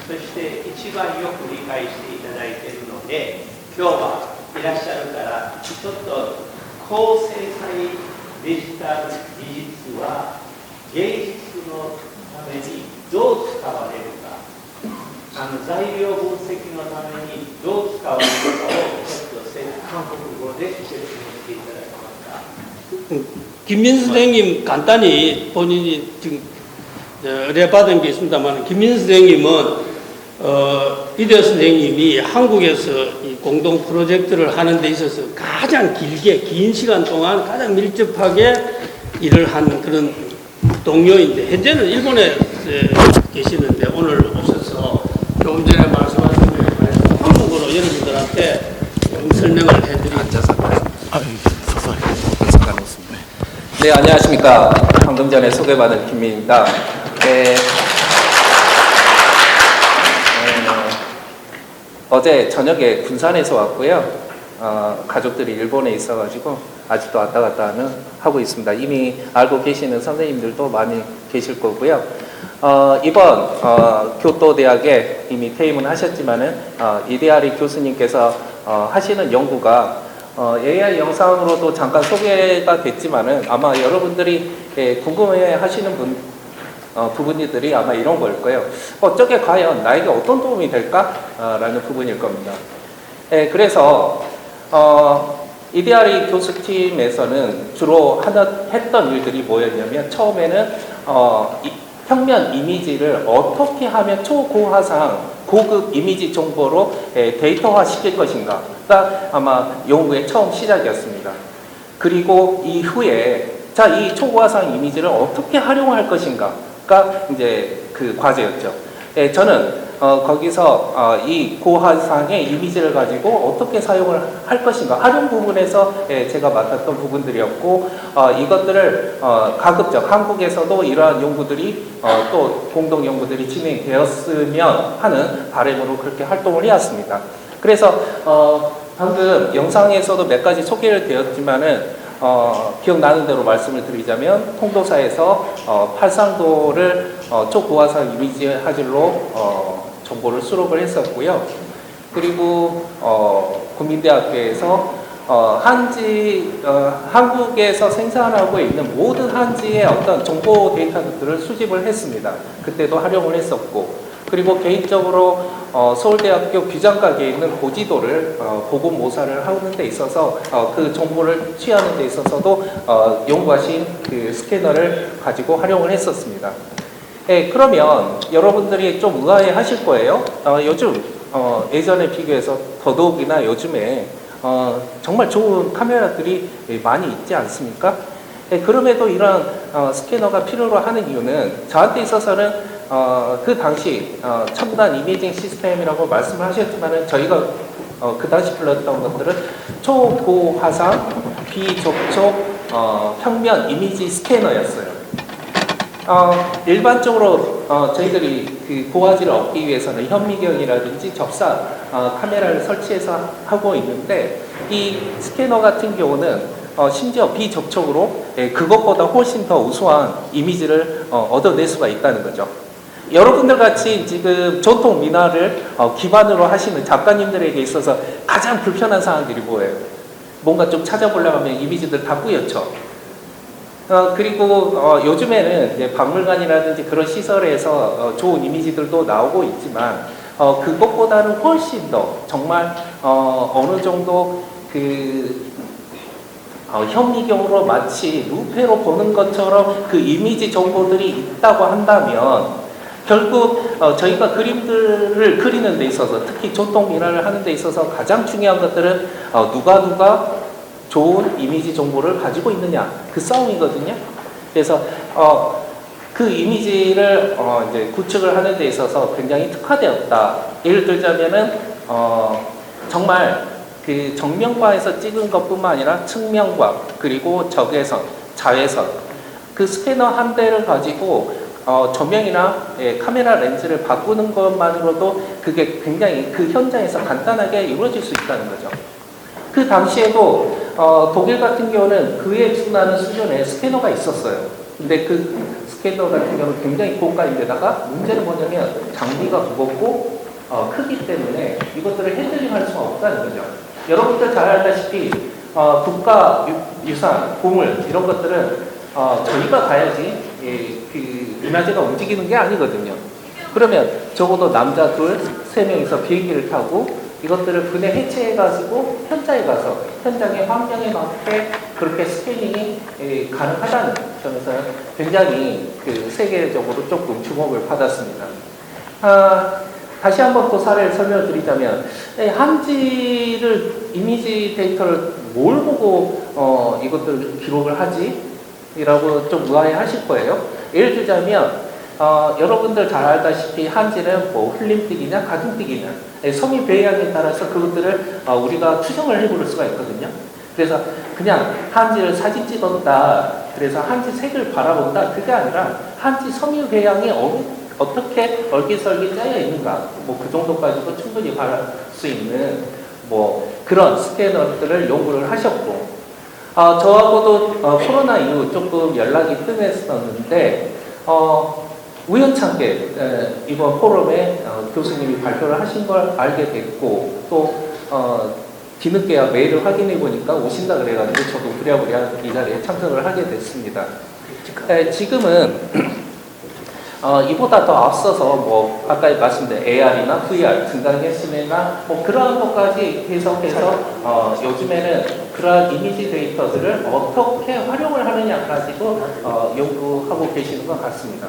そして一番よく理解していただいているので、今日はいらっしゃるからちょっと高精細デジタル技術は芸術のためにどう使われるか、材料分析のためにどう使われるかをちょっと韓国語で説明していただけますか。 김민수 선생님 간단히 본인이 지금 의뢰받은 게 있습니다만 김민수 선생님은 이대 선생님이 한국에서 이 공동 프로젝트를 하는 데 있어서 가장 길게 긴 시간 동안 가장 밀접하게 일을 한 그런 동료인데 현재는 일본에 계시는데 오늘 오셔서 조금 전에 말씀하신 대로 한국어로 여러분들한테 설명을 해드리겠습니다. 네, 안녕하십니까. 방금 전에 소개받은 김민입니다. 네, 어제 저녁에 군산에서 왔고요. 가족들이 일본에 있어가지고 아직도 왔다 갔다 하고 있습니다. 이미 알고 계시는 선생님들도 많이 계실 거고요. 이번 교토대학에 이미 퇴임은 하셨지만은 이대아리 교수님께서 하시는 연구가 AI 영상으로도 잠깐 소개가 됐지만은 아마 여러분들이 궁금해 하시는 부분들이 아마 이런 걸 거예요. 저게 과연 나에게 어떤 도움이 될까? 라는 부분일 겁니다. 그래서 이데아리 교수팀에서는 주로 했던 일들이 뭐였냐면 처음에는 평면 이미지를 어떻게 하면 초고화상 고급 이미지 정보로 데이터화 시킬 것인가가 아마 연구의 처음 시작이었습니다. 그리고 이후에 이 초고화상 이미지를 어떻게 활용할 것인가가 이제 그 과제였죠. 저는 거기서 이 고화상의 이미지를 가지고 어떻게 사용을 할 것인가 활용 부분에서 제가 맡았던 부분들이었고 이것들을 가급적 한국에서도 이러한 연구들이 또 공동 연구들이 진행되었으면 하는 바람으로 그렇게 활동을 해왔습니다. 그래서 방금 영상에서도 몇 가지 소개를 되었지만은 기억나는 대로 말씀을 드리자면 통도사에서 팔상도를 초고화상 이미지 화질로 정보를 수록을 했었고요. 그리고 국민대학교에서 한국에서 생산하고 있는 모든 한지의 어떤 정보 데이터들을 수집을 했습니다. 그때도 활용을 했었고, 그리고 개인적으로 서울대학교 규장각에 있는 고지도를 보고 모사를 하는 데 있어서 그 정보를 취하는 데 있어서도 연구하신 그 스캐너를 가지고 활용을 했었습니다. 예, 그러면 여러분들이 좀 의아해 하실 거예요. 요즘 예전에 비교해서 더더욱이나 요즘에 정말 좋은 카메라들이 많이 있지 않습니까? 예, 그럼에도 이런 스캐너가 필요로 하는 이유는 저한테 있어서는 그 당시 첨단 이미징 시스템이라고 말씀을 하셨지만은 저희가 그 당시 불렀던 것들은 초고화상 비접촉 평면 이미지 스캐너였어요. 일반적으로 저희들이 그 고화질을 얻기 위해서는 현미경이라든지 접사 카메라를 설치해서 하고 있는데 이 스캐너 같은 경우는 심지어 비접촉으로 그것보다 훨씬 더 우수한 이미지를 얻어낼 수가 있다는 거죠. 여러분들 같이 지금 전통 민화를 기반으로 하시는 작가님들에게 있어서 가장 불편한 사항들이 뭐예요? 뭔가 좀 찾아보려고 하면 이미지들 다 뿌옇죠. 그리고 요즘에는 이제 박물관이라든지 그런 시설에서 좋은 이미지들도 나오고 있지만 그것보다는 훨씬 더 정말 어느 정도 그 현미경으로 마치 루페로 보는 것처럼 그 이미지 정보들이 있다고 한다면 결국 저희가 그림들을 그리는 데 있어서 특히 전통 민화를 하는 데 있어서 가장 중요한 것들은 누가 좋은 이미지 정보를 가지고 있느냐 그 싸움이거든요. 그래서 그 이미지를 이제 구축을 하는 데 있어서 굉장히 특화되었다. 예를 들자면은 정말 그 정면과에서 찍은 것뿐만 아니라 측면과 그리고 적외선, 자외선 그 스캐너 한 대를 가지고 조명이나 카메라 렌즈를 바꾸는 것만으로도 그게 굉장히 그 현장에서 간단하게 이루어질 수 있다는 거죠. 그 당시에도 독일 같은 경우는 그에 준하는 수준의 스캐너가 있었어요. 근데 그 스캐너 같은 경우는 굉장히 고가인데다가 문제는 뭐냐면 장비가 무겁고 크기 때문에 이것들을 핸들링할 수가 없다는 거죠. 여러분들 잘 알다시피 국가유산, 보물 이런 것들은 저희가 가야지 그 문화재가 움직이는 게 아니거든요. 그러면 적어도 남자 둘, 세 명이서 비행기를 타고 이것들을 분해 해체해가지고 현장에 가서 현장의 환경에 맞게 그렇게 스캐닝이 가능하다는 점에서 굉장히 그 세계적으로 조금 주목을 받았습니다. 다시 한번 또 사례를 설명드리자면 한지를 이미지 데이터를 뭘 보고 이것들 기록을 하지? 이라고 좀 의아해 하실 거예요. 예를 들자면 여러분들 잘 알다시피 한지는 뭐 흘림띠기냐 가슴띠기냐 섬유 배양에 따라서 그것들을 우리가 추정을 해볼 수가 있거든요. 그래서 그냥 한지를 사진 찍었다 그래서 한지 색을 바라본다 그게 아니라 한지 섬유 배양이 어떻게 얼기설기 짜여 있는가 뭐 그 정도까지도 충분히 바랄 수 있는 뭐 그런 스캐너들을 연구를 하셨고 저하고도 코로나 이후 조금 연락이 뜸했었는데 우연찮게 이번 포럼에 교수님이 발표를 하신 걸 알게 됐고 또 뒤늦게야 메일을 확인해 보니까 오신다 그래가지고 저도 부랴부랴 이 자리에 참석을 하게 됐습니다. 지금은 이보다 더 앞서서 뭐 아까 말씀드린 AR이나 VR, 증강현실이나 뭐 그러한 것까지 해석해서 요즘에는 그러한 이미지 데이터들을 어떻게 활용을 하느냐 가지고 연구하고 계시는 것 같습니다.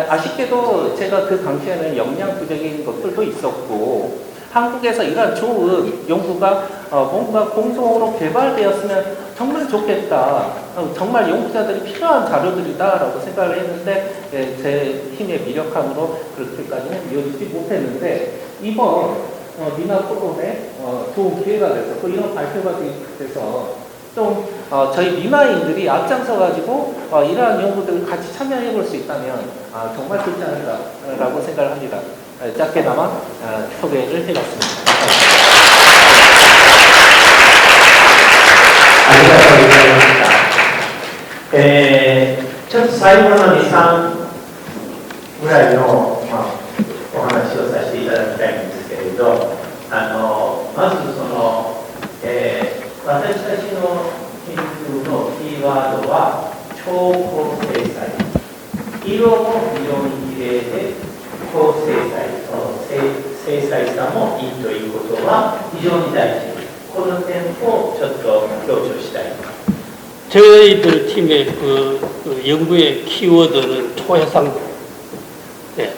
아쉽게도 제가 그 당시에는 역량 부족인 것들도 있었고 한국에서 이러한 좋은 연구가 뭔가 공동으로 개발되었으면 정말 좋겠다. 정말 연구자들이 필요한 자료들이다 라고 생각을 했는데 제 힘의 미력함으로 그렇게까지는 이어지지 못했는데 이번 미나 포럼에 좋은 기회가 돼서 또 이런 발표가 돼서 좀 저희 미나인들이 앞장서 가지고 이러한 연구들을 같이 참여해 볼 수 있다면 정말 좋지 않을까라고 생각을 합니다. 짧게나마 소개를 해봤습니다. ありがとうございました。ちょっと最後の2、3ぐらいの、お話をさせていただきたいんですけれど、まずその、私たちの研究のキーワードは超高精細。色も非常に綺麗で高精細、精解さもいいということは非常に大事です。この点をちょっと強調したい。 저희들 팀의 그 연구의 키워드는 초해상. 네.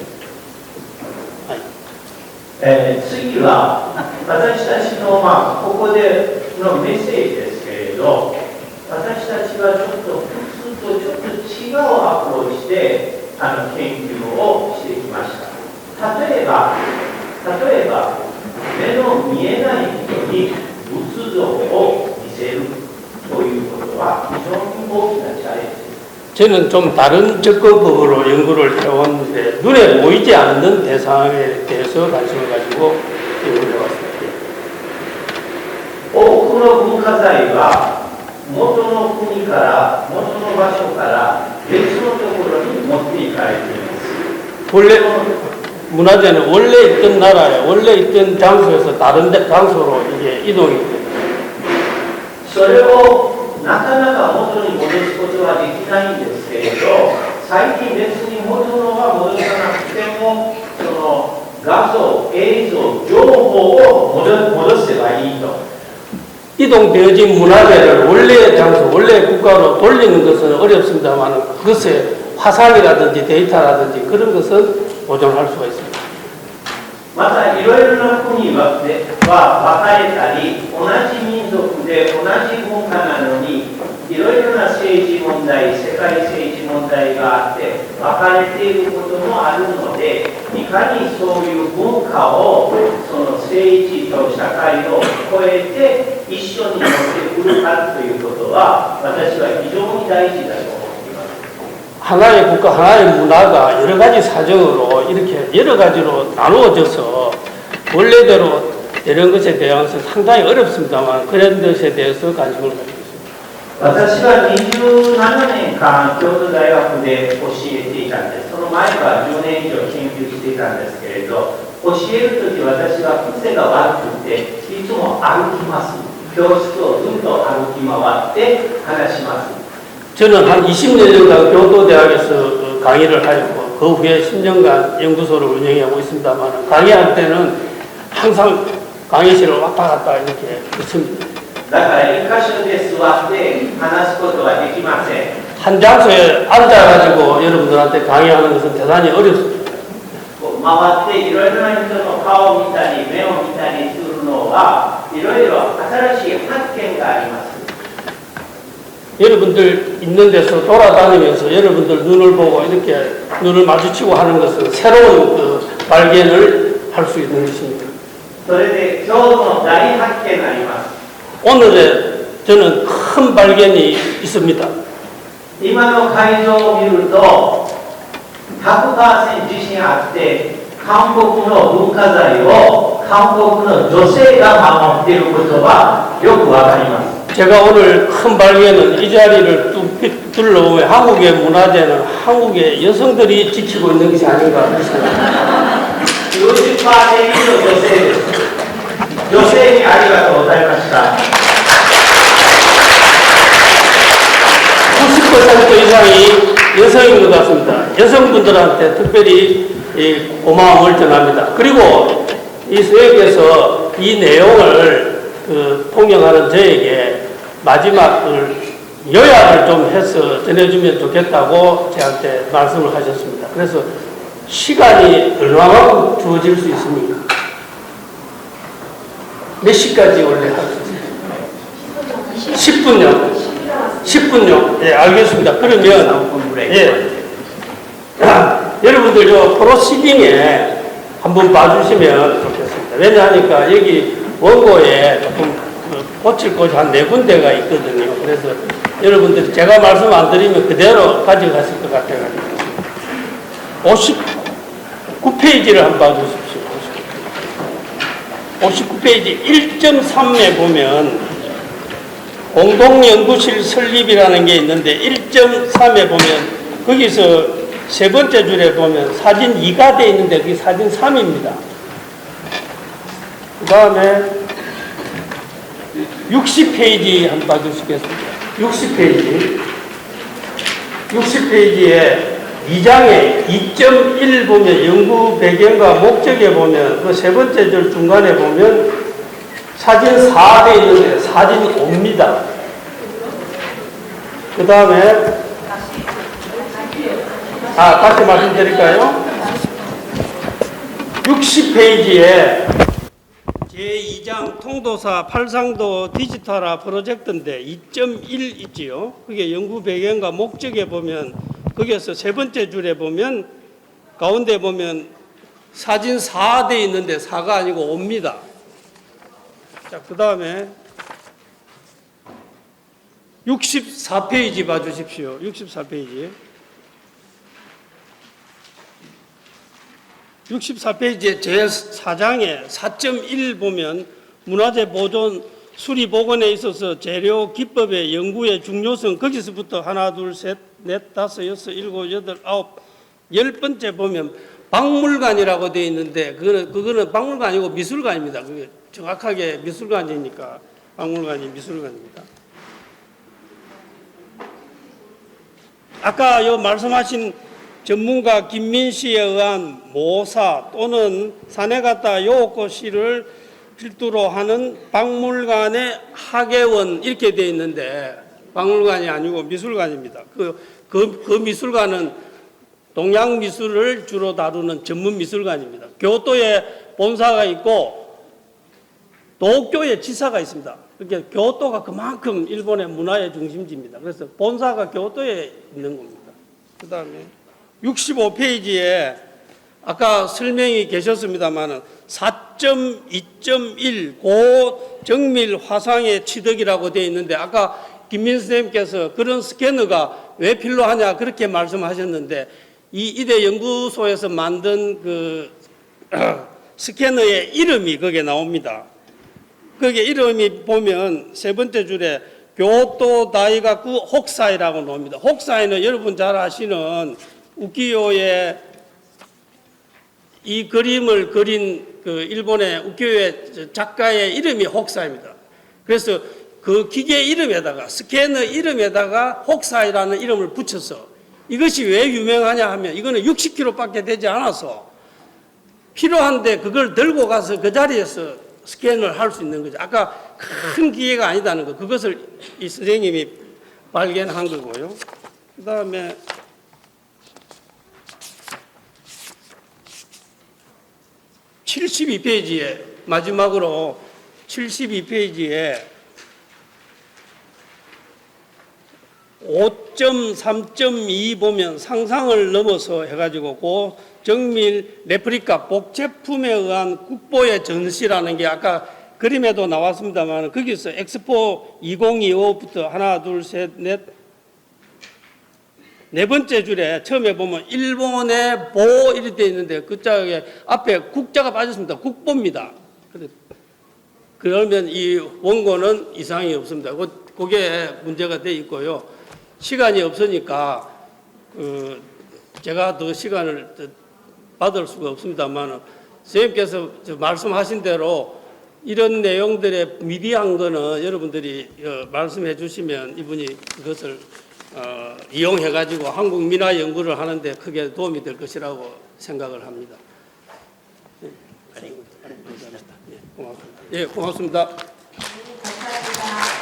아니. 次は私たちの、ここでのメッセージですけれど、私たちはちょっと普通とちょっと違うアプローチで研究をしてきました。例えば目の見えない人に仏像を見せるということは非常に大きなチャレンジです。 저는 좀 다른 접근법으로 연구를 해왔는데 눈에 보이지 않는 대상에 대해서 관심을 가지고 연구를 해왔습니다. 多くの文化財は元の国から元の場所から別のところに持っていかれています。 원래 문화재는 원래 있던 나라에 원래 있던 장소에서 다른 장소로 이게 이동이 됩니다. それをなかなか元に戻すことはできないんですけれど、最近別に元のは戻さなくてもその画像、映像、情報を戻せばいいと。 이동되어진 문화재를 원래의 장소, 원래의 국가로 돌리는 것은 어렵습니다만 그것의 화살이라든지 데이터라든지 그런 것은 보존할 수가 있습니다. またいろいろな国は分かれたり、同じ民族で同じ文化なのにいろいろな政治問題、世界政治問題があって分かれていることもあるので、いかにそういう文化をその政治と社会を超えて一緒に持ってくるかということは私は非常に大事だと思っています。 하나의 국가, 하나의 문화가 여러 가지 사정으로 이렇게 여러 가지로 나누어져서 원래대로 이런 것에 대해서 상당히 어렵습니다만 그런 것에 대해서 관심을 가지고 있습니다. 私は27年間京都大学で教えていたんです。その前は10年以上研究していたんですけれど、教えるとき私は癖が悪くていつも歩きます。教室をずっと歩き回って話します。 저는 한 20년 정도 교도대학에서 강의를 하였고 그 후에 10년간 연구소를 운영하고 있습니다만 강의할 때는 항상 강의실을 왔다 갔다 이렇게 했습니다. だから一箇所で座って話すことはできません。 한 장소에 앉아가지고 여러분들한테 강의하는 것은 대단히 어렵습니다. 回っていろいろな人の顔を見たり目を見たりするのはいろいろ新しい発見があります。 여러분들 있는 데서 돌아다니면서 여러분들 눈을 보고 이렇게 눈을 마주치고 하는 것은 새로운 그 발견을 할 수 있는 것입니다. それで今日の大発見があります。 오늘에 저는 큰 발견이 있습니다. 今の会場を見ると 100% 自信あって韓国の文化財を韓国の女性が守っていることはよくわかります。 제가 오늘 큰 발견은 이 자리를 뚝 둘러보면 한국의 문화재는 한국의 여성들이 지키고 있는 것이 아닌가 싶습니다. 90% の女性です。女性にありがとうございました。 90% 이상이 여성인 것 같습니다. 여성분들한테 특별히 고마움을 전합니다. 그리고 이 수역에서 이 내용을 통역하는 저에게 마지막 요약을 좀 해서 전해주면 좋겠다고 저한테 말씀을 하셨습니다. 그래서 시간이 얼마만큼 주어질 수 있습니까? 몇 시까지 원래 할 수 있습니까? 10분요. 10분요. 예, 알겠습니다. 그러면 예. 여러분들 저 프로시딩에 한번 봐주시면 좋겠습니다. 왜냐하니까 여기 원고에 조금 고칠 곳이 한 4군데가 있거든요. 그래서 여러분들 제가 말씀 안 드리면 그대로 가져가실 것 같아가지고 59페이지를 한번 봐주십시오. 59페이지 1.3에 보면 공동연구실 설립이라는 게 있는데 1.3에 보면 거기서 세 번째 줄에 보면 사진 2가 돼 있는데 그게 사진 3입니다. 그 다음에 60페이지 한번 봐주시겠습니다. 60페이지에 2장에 2.1 보면 연구 배경과 목적에 보면 그 세 번째 줄 중간에 보면 사진 4돼 있는데 사진 5입니다. 그 다음에 다시 말씀드릴까요? 60페이지에 제2장 통도사 팔상도 디지털화 프로젝트인데 2.1 있지요. 그게 연구 배경과 목적에 보면 거기에서 세 번째 줄에 보면 가운데 보면 사진 4돼 있는데 4가 아니고 5입니다. 자, 그 다음에 64페이지 봐주십시오. 64페이지. 64페이지에 제4장에 4.1 보면 문화재 보존 수리 복원에 있어서 재료 기법의 연구의 중요성 거기서부터 하나 둘 셋 넷 다섯 여섯 일곱 여덟 아홉 10번째 보면 박물관이라고 되어 있는데 그거는 박물관이고 미술관입니다. 그게 정확하게 미술관이니까 박물관이 미술관입니다. 아까 요 말씀하신 전문가 김민 씨에 의한 모사 또는 사내가타 요코시를 필두로 하는 박물관의 학예원 이렇게 되어 있는데 박물관이 아니고 미술관입니다. 그 미술관은 동양 미술을 주로 다루는 전문 미술관입니다. 교토에 본사가 있고 도쿄에 지사가 있습니다. 그러니까 교토가 그만큼 일본의 문화의 중심지입니다. 그래서 본사가 교토에 있는 겁니다. 그 다음에 65페이지에 아까 설명이 계셨습니다만 4.2.1 고정밀 화상의 취득이라고 되어 있는데 아까 김민 선생님께서 그런 스캐너가 왜 필요하냐 그렇게 말씀하셨는데 이 이대 연구소에서 만든 그 스캐너의 이름이 거기에 나옵니다. 거기에 이름이 보면 세 번째 줄에 교토 다이가쿠 혹사이라고 나옵니다. 혹사이는 여러분 잘 아시는 우키요의 이 그림을 그린 그 일본의 우키요의 작가의 이름이 혹사입니다. 그래서 그 기계 이름에다가 스캐너 이름에다가 혹사이라는 이름을 붙여서 이것이 왜 유명하냐 하면 이거는 60kg밖에 되지 않아서 필요한데 그걸 들고 가서 그 자리에서 스캔을 할 수 있는 거죠. 아까 큰 기계가 아니다는 거 그것을 이 선생님이 발견한 거고요. 그 다음에 (72페이지에) 마지막으로 72페이지에 5.3.2 보면 상상을 넘어서 해가지고 고정밀 레프리카 복제품에 의한 국보의 전시라는 게 아까 그림에도 나왔습니다만 거기서 엑스포 2025부터 하나 둘 셋 넷 네 번째 줄에 처음에 보면 일본의 보 이렇게 되어 있는데 그 짝에 앞에 국자가 빠졌습니다. 국보입니다. 그러면 이 원고는 이상이 없습니다. 그게 문제가 되어 있고요. 시간이 없으니까 제가 더 시간을 받을 수가 없습니다만 선생님께서 말씀하신 대로 이런 내용들에 미비한 거는 여러분들이 말씀해 주시면 이분이 그것을 이용해 가지고 한국 민화 연구를 하는데 크게 도움이 될 것이라고 생각을 합니다. 고맙습니다. 고맙습니다. 감사합니다.